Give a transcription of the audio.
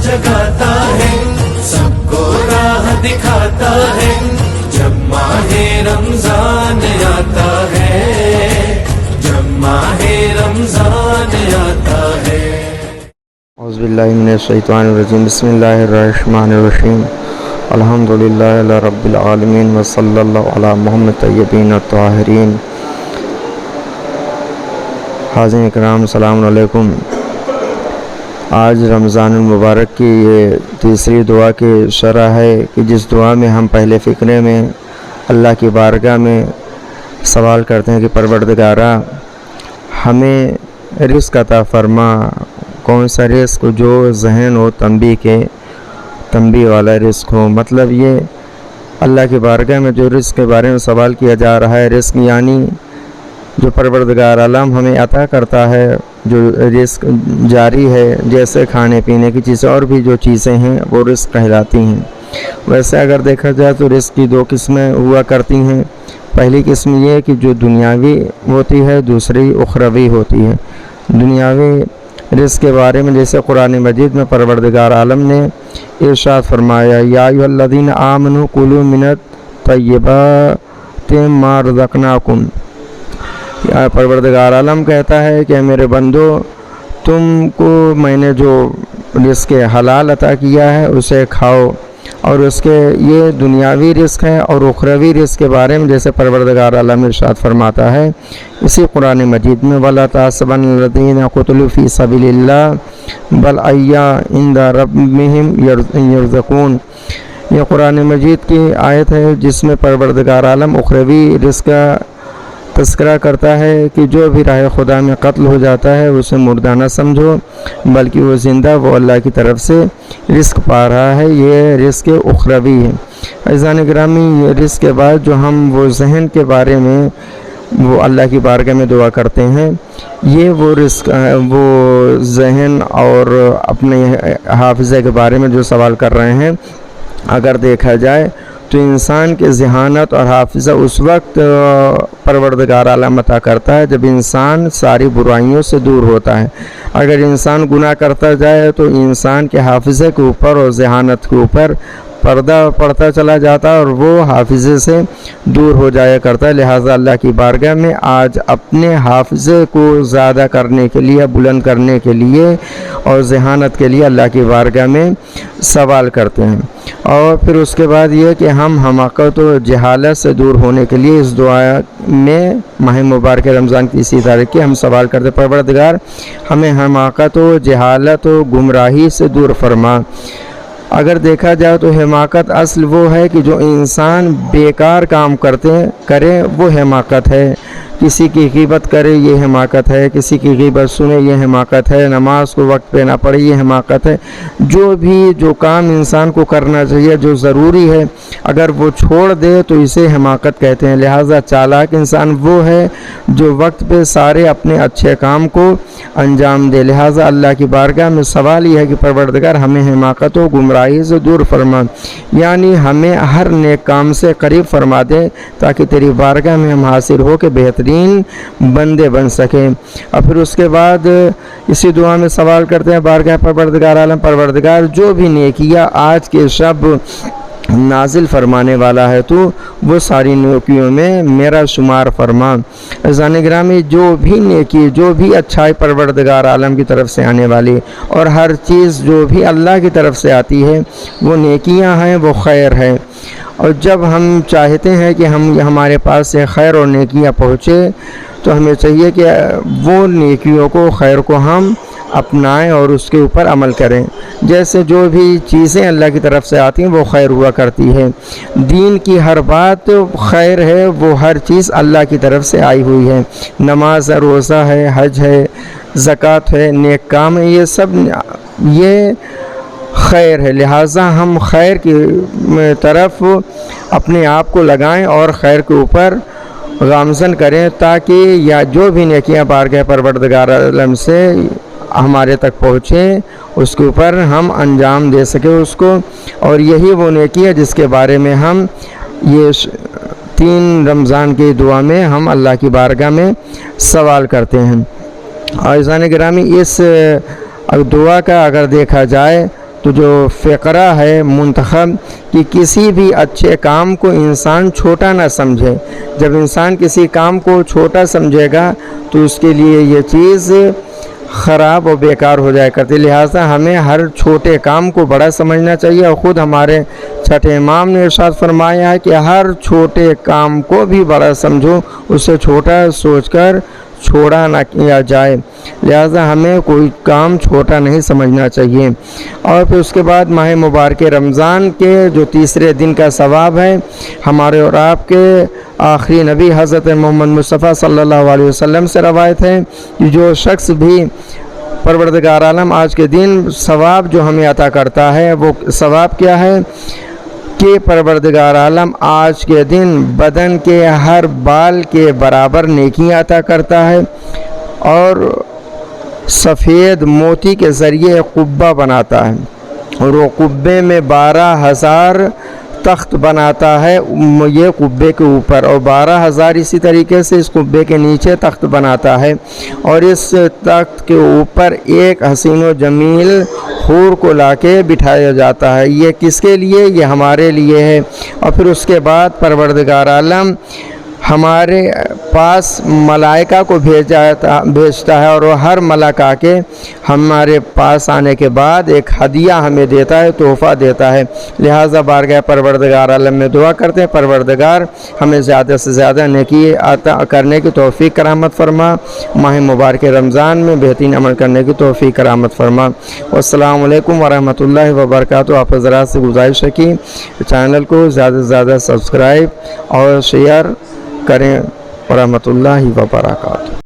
जगाता है, सबको राह दिखाता है जब माह रमजान आता है, जब माह रमजान आता है। औज़ु बिल्लाहि मिनश शैतानिर रजीम, बिस्मिल्लाहिर रहमानिर रहीम, अल्हम्दुलिल्लाहि रब्बिल आलमीन व सल्लल्लाहु अला मुहम्मद तय्यबीन अत्ताहिरीन। हाज़िरीन इकराम, अस्सलामु अलैकुम। आज रमज़ान मुबारक की ये तीसरी दुआ की शरह है कि जिस दुआ में हम पहले फ़िक्रे में अल्लाह की बारगाह में सवाल करते हैं कि परवरदिगारा हमें रिज़्क़ अता फ़रमा। कौन सा रिज़्क़? जो ज़हन हो तंबी वाला रिज़्क़ हो। मतलब ये अल्लाह की बारगाह में जो रिज़्क़ के बारे में सवाल किया जा रहा है, रिज़्क़ यानी जो परवरदिगार आलम हमें अता करता है, जो रिज़्क़ जारी है, जैसे खाने पीने की चीज़ें और भी जो चीज़ें हैं वो रिज़्क़ कहलाती हैं। वैसे अगर देखा जाए तो रिज़्क़ की दो किस्में हुआ करती हैं। पहली किस्म ये कि जो दुनियावी होती है, दूसरी उखरवी होती है। दुनियावी रिज़्क़ के बारे में जैसे कुरान मजीद में परवरदिगार आलम ने इरशाद फरमाया, या अय्युहल्लज़ीना आमनू कुलू मिनत तय्यबाति मा रज़क़नाकुम। परवरदिगार आलम कहता है कि मेरे बंदो, तुमको मैंने जो रिज़्क़ हलाल अता किया है उसे खाओ। और उसके ये दुनियावी रिज़्क़ है और उखरवी रिज़्क़ के बारे में जैसे परवरदिगार आलम इरशाद फरमाता है इसी कुरान मजीद में, वला तहसबन्नल्लज़ीना क़ुतिलू फ़ी सबीलिल्लाह बल अह्याउन इंद रब्बिहिम यरज़क़ून। ये कुरान मजीद की आयत है जिसमें परवरदिगार आलम उखरवी रिज़्क़ का तज़किरा करता है कि जो भी राह खुदा में कत्ल हो जाता है उसे मुर्दा न समझो, बल्कि वो ज़िंदा, वो अल्लाह की तरफ से रिज़्क़ पा रहा है। ये रिज़्क़ उखरवी है। अज़ीज़ान गिरामी, ये रिज़्क़ के बाद जो हम वो ज़हन के बारे में वो अल्लाह की बारगाह में दुआ करते हैं, ये वो रिज़्क़ वो ज़हन और अपने हाफ़िज़े के बारे में जो सवाल कर रहे हैं, अगर देखा जाए तो इंसान के ज़हानत और हाफ़िज़ा उस वक्त परवरदिगार आलम अता करता है जब इंसान सारी बुराइयों से दूर होता है। अगर इंसान गुनाह करता जाए तो इंसान के हाफ़िज़े के ऊपर और ज़हानत के ऊपर पर्दा पड़ता चला जाता है और वो हाफ़िज़े से दूर हो जाया करता है। लिहाजा अल्लाह की बारगाह में आज अपने हाफ़िज़े को ज़्यादा करने के लिए, बुलंद करने के लिए और ज़हानत के लिए अल्लाह की बारगाह में सवाल करते हैं। और फिर उसके बाद ये कि हम हमाकत और जहालत से दूर होने के लिए इस दुआ में माह मुबारक रमज़ान की इसी तारीख़ की हम सवाल करते, परवरदिगार हमें हमाकत और जहालत और गुमराही से दूर फरमा। अगर देखा जाए तो हिमाकत असल वो है कि जो इंसान बेकार काम करे वो हिमाकत है। किसी की ग़ीबत करे ये हिमाकत है, किसी की ग़ीबत सुने ये हिमाकत है, नमाज को वक्त पे ना पढ़े ये हिमाकत है। जो काम इंसान को करना चाहिए, जो ज़रूरी है, अगर वो छोड़ दे तो इसे हिमाकत कहते हैं। लिहाजा चालाक इंसान वो है जो वक्त पे सारे अपने अच्छे काम को अंजाम दे। लिहाजा अल्लाह की बारगाह में सवाल ये है कि परवरदिगार हमें हिमाकत व गुमराही से दूर फरमा, यानी हमें हर नेक काम से करीब फरमा दे ताकि तेरी बारगाह में हम हासिल हो के बेहतरीन बंदे बन सकें। और फिर उसके बाद इसी दुआ में सवाल करते हैं बारगाह परवरदिगार आलम, परवरदिगार जो भी नेकियां आज के शब नाजिल फरमाने वाला है तो वो सारी नेकियों में मेरा शुमार फरमा। अज़ीज़ान गिरामी, जो भी नेकी, जो भी अच्छाई परवरदिगार आलम की तरफ से आने वाली और हर चीज़ जो भी अल्लाह की तरफ से आती है वो नेकियां हैं, वो खैर है। और जब हम चाहते हैं कि हमारे पास से खैर और नेकियां पहुँचे तो हमें चाहिए कि वो नेकियों को, खैर को हम अपनाएं और उसके ऊपर अमल करें। जैसे जो भी चीज़ें अल्लाह की तरफ से आती हैं वो खैर हुआ करती है। दीन की हर बात खैर है, वो हर चीज़ अल्लाह की तरफ से आई हुई है। नमाज है, रोज़ा है, हज है, ज़कात है, नेक काम है, ये सब ये खैर है। लिहाजा हम खैर की तरफ अपने आप को लगाएं और खैर के ऊपर गामज़न करें ताकि या जो भी नेकियां बारगाह परवरदिगार आलम से हमारे तक पहुँचे उसके ऊपर हम अंजाम दे सके उसको। और यही वो नेकी है जिसके बारे में हम ये 3 रमज़ान की दुआ में हम अल्लाह की बारगाह में सवाल करते हैं। और अज़ीज़ान गिरामी, इस दुआ का अगर देखा जाए تو جو فقرہ ہے منتخب کہ کسی بھی اچھے کام کو انسان چھوٹا نہ سمجھے. جب انسان کسی کام کو چھوٹا سمجھے گا تو اس کے لیے یہ چیز خراب و بیکار ہو جائے کرتی. لہٰذا ہمیں ہر چھوٹے کام کو بڑا سمجھنا چاہیے. اور خود ہمارے چھٹے امام نے ارشاد فرمایا ہے کہ ہر چھوٹے کام کو بھی بڑا سمجھو, اسے چھوٹا سوچ کر چھوڑا نہ کیا جائے. لہٰذا ہمیں کوئی کام چھوٹا نہیں سمجھنا چاہیے. اور پھر اس کے بعد ماہ مبارک رمضان کے جو تیسرے دن کا ثواب ہے, ہمارے اور آپ کے آخری نبی حضرت محمد مصطفیٰ صلی اللہ علیہ وسلم سے روایت ہے کہ جو شخص بھی پروردگار عالم آج کے دن ثواب جو ہمیں عطا کرتا ہے, وہ ثواب کیا ہے کہ پروردگار عالم آج کے دن بدن کے ہر بال کے برابر نیکیاں عطا کرتا ہے اور سفید موتی کے ذریعے قبہ بناتا ہے, اور وہ قبے میں 12,000 تخت بناتا ہے یہ قبے کے اوپر, اور 12,000 اسی طریقے سے اس قبے کے نیچے تخت بناتا ہے, اور اس تخت کے اوپر ایک حسین و جمیل حور کو لا کے بٹھایا جاتا ہے. یہ کس کے لیے؟ یہ ہمارے لیے ہے. اور پھر اس کے بعد پروردگار عالم ہمارے پاس ملائکہ کو بھیجتا ہے, اور وہ ہر ملک آ کے ہمارے پاس آنے کے بعد ایک ہدیہ ہمیں دیتا ہے, تحفہ دیتا ہے. لہٰذا بارگاہ پروردگار عالم میں دعا کرتے ہیں, پروردگار ہمیں زیادہ سے زیادہ نیکی عطا کرنے کی توفیق کرامت فرما, ماہ مبارک رمضان میں بہترین عمل کرنے کی توفیق کرامت فرما. والسلام علیکم ورحمۃ اللہ وبرکاتہ. آپ حضرات سے گزارش ہے کہ چینل کو زیادہ سے زیادہ سبسکرائب اور شیئر کریں. ورحمۃ اللہ وبرکاتہ.